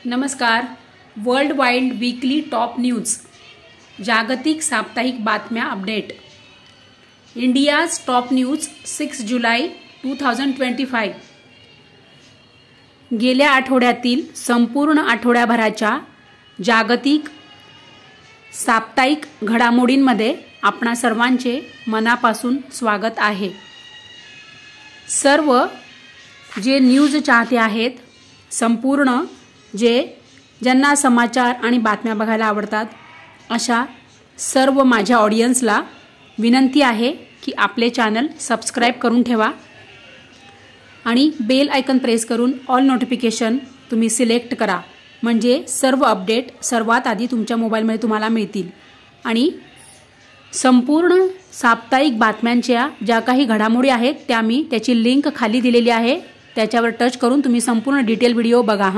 नमस्कार. World wide weekly top news, जागतिक साप्ताहिक बातम्या अपडेट. इंडियाज टॉप न्यूज 6 जुलै 2025. गेल्या आठवड्यातील संपूर्ण आठवड्याभराच्या जागतिक साप्ताहिक घडामोडींमध्ये आपणा सर्वांचे मनापासून स्वागत आहे. सर्व जे न्यूज चाहते आहेत, संपूर्ण ज्यांना समाचार आणि बातम्या बघायला आवडतात, अशा सर्व माझ्या ऑडियन्सला विनंती आहे की आपले चॅनल सबस्क्राइब करून ठेवा आणि बेल आयकन प्रेस करून ऑल नोटिफिकेशन तुम्ही सिलेक्ट करा, म्हणजे सर्व अपडेट सर्वात आधी तुमच्या मोबाईलमध्ये तुम्हाला मिळतील. आणि संपूर्ण साप्ताहिक बातम्यांच्या ज्या काही घडामोडी आहेत त्या मी त्याची लिंक खाली दिलेली आहे, त्याच्यावर टच करून तुम्ही संपूर्ण डिटेल व्हिडिओ बघा.